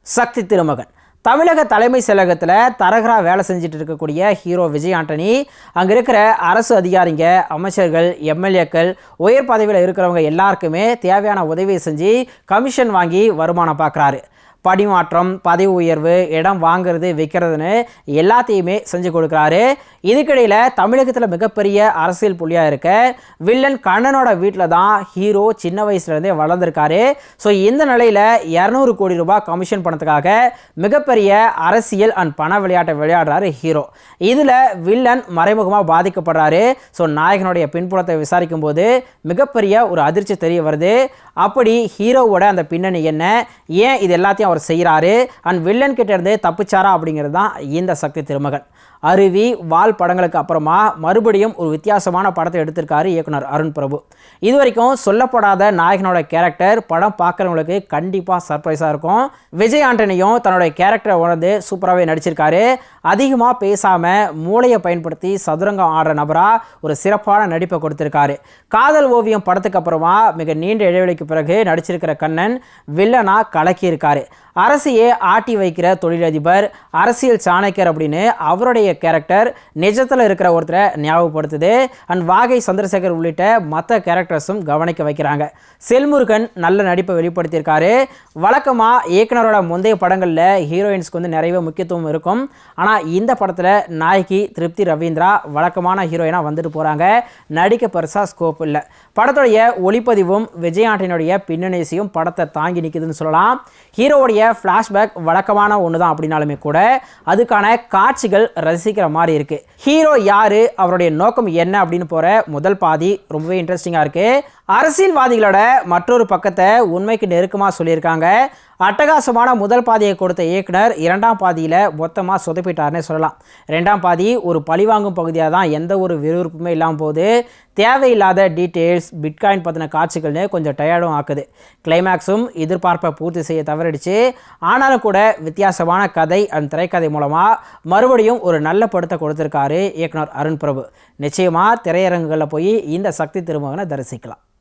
சக்தி திருமகன் தமிழக தலைமை செயலகத்தில் தரகரா வேலை செஞ்சுட்டு இருக்கக்கூடிய ஹீரோ விஜய் ஆண்டனி அங்கே இருக்கிற அரசு அதிகாரிங்க, அமைச்சர்கள், எம்எல்ஏக்கள், உயர் பதவியில் இருக்கிறவங்க எல்லாருக்குமே தேவையான உதவியை செஞ்சு கமிஷன் வாங்கி வருமானம் பார்க்குறாரு. படிமாற்றம், பதவி உயர்வு, இடம் வாங்கிறது, விற்கிறதுன்னு எல்லாத்தையுமே செஞ்சு கொடுக்குறாரு. இதுக்கிடையில் தமிழகத்தில் மிகப்பெரிய அரசியல் புள்ளியாக இருக்க வில்லன் கண்ணனோட வீட்டில் தான் ஹீரோ சின்ன வயசுலேருந்தே வளர்ந்துருக்காரு. ஸோ இந்த நிலையில் 200 கோடி ரூபாய் கமிஷன் பணத்துக்காக மிகப்பெரிய அரசியல் அண்ட் பண விளையாட்டை விளையாடுறாரு ஹீரோ. இதில் வில்லன் மறைமுகமாக பாதிக்கப்படுறாரு. ஸோ நாயகனுடைய பின்புலத்தை விசாரிக்கும் போது மிகப்பெரிய ஒரு அதிர்ச்சி தெரிய வருது. அப்படி ஹீரோவோட அந்த பின்னணி என்ன, ஏன் இது எல்லாத்தையும் அவர் செய்கிறாரு, அண்ட் வில்லன் கிட்ட இருந்து தப்பிச்சாரா அப்படிங்கிறது தான் இந்த சக்தி திருமகன். அருவி, வால் படங்களுக்கு அப்புறமா மறுபடியும் ஒரு வித்தியாசமான படத்தை எடுத்திருக்காரு இயக்குனர் அருண் பிரபு. இது வரைக்கும் சொல்லப்படாத நாயகனோட கேரக்டர் படம் பார்க்குறவங்களுக்கு கண்டிப்பாக சர்ப்ரைஸாக இருக்கும். விஜய் ஆண்டனியும் தன்னோட கேரக்டரை உணர்ந்து சூப்பராகவே நடிச்சிருக்காரு. அதிகமாக பேசாமல் மூளையை பயன்படுத்தி சதுரங்கம் ஆடுற நபராக ஒரு சிறப்பான நடிப்பை கொடுத்திருக்காரு. காதல் ஓவியம் படத்துக்கு அப்புறமா மிக நீண்ட இடைவெளிக்கு பிறகு நடிச்சிருக்கிற கண்ணன் வில்லனாக கலக்கியிருக்காரு. அரசியே ஆட்டி வைக்கிற தொழிலதிபர், அரசியல் சாணக்கியர் அப்படின்னு அவருடைய கேரக்டர் நிஜத்தில் இருக்கிற ஒருத்தரை ஞாபகப்படுத்துது. அண்ட் வாகை சந்திரசேகர் உள்ளிட்ட மற்ற கேரக்டர்ஸும் கவனிக்க வைக்கிறாங்க. செல்முருகன் நல்ல நடிப்பை வெளிப்படுத்தியிருக்காரு. வழக்கமாக இயக்குனரோட முந்தைய படங்களில் ஹீரோயின்ஸ்க்கு வந்து நிறைய முக்கியத்துவம் இருக்கும். ஆனால் இந்த படத்தில் நாயகி திருப்தி ரவீந்திரா வழக்கமான ஹீரோயினாக வந்துட்டு போகிறாங்க. நடிக்க பெருசாக ஸ்கோப் இல்லை. படத்துடைய ஒளிப்பதிவும் விஜய் ஆண்டனியுடைய பின்னணியையும் படத்தை தாங்கி நிற்குதுன்னு சொல்லலாம். ஹீரோவுடைய ஃப்ளாஷ்பேக் வழக்கமான ஒன்று தான் அப்படின்னாலுமே கூட அதுக்கான காட்சிகள் ரசிக்கிற மாதிரி இருக்கு. ஹீரோ யாரு, அவருடைய நோக்கம் என்ன அப்படின்னு போற முதல் பாதி ரொம்பவே இன்ட்ரெஸ்டிங்காக இருக்கு. அரசியல்வாதிகளோட மற்றொரு பக்கத்தை உண்மைக்கு நெருக்கமாக சொல்லியிருக்காங்க. அட்டகாசமான முதல் பாதியை கொடுத்த இயக்குனர் 2ஆம் பாதியில் மொத்தமாக சொதப்பிட்டார்னே சொல்லலாம். 2ஆம் பாதி ஒரு பழிவாங்கும் பகுதியாக தான், எந்த ஒரு விறுவிறுப்புமே இல்லாமல் போகுது. தேவையில்லாத டீட்டெயில்ஸ், பிட்காயின் பற்றின காட்சிகள்னு கொஞ்சம் டயர்டும் ஆக்குது. கிளைமேக்ஸும் எதிர்பார்ப்பை பூர்த்தி செய்ய தவறிடுச்சு. ஆனாலும் கூட வித்தியாசமான கதை அண்ட் திரைக்கதை மூலமாக மறுபடியும் ஒரு நல்ல படத்தை கொடுத்துருக்காரு இயக்குனர் அருண் பிரபு. நிச்சயமாக திரையரங்குகளில் போய் இந்த சக்தி திருமகனை தரிசிக்கலாம்.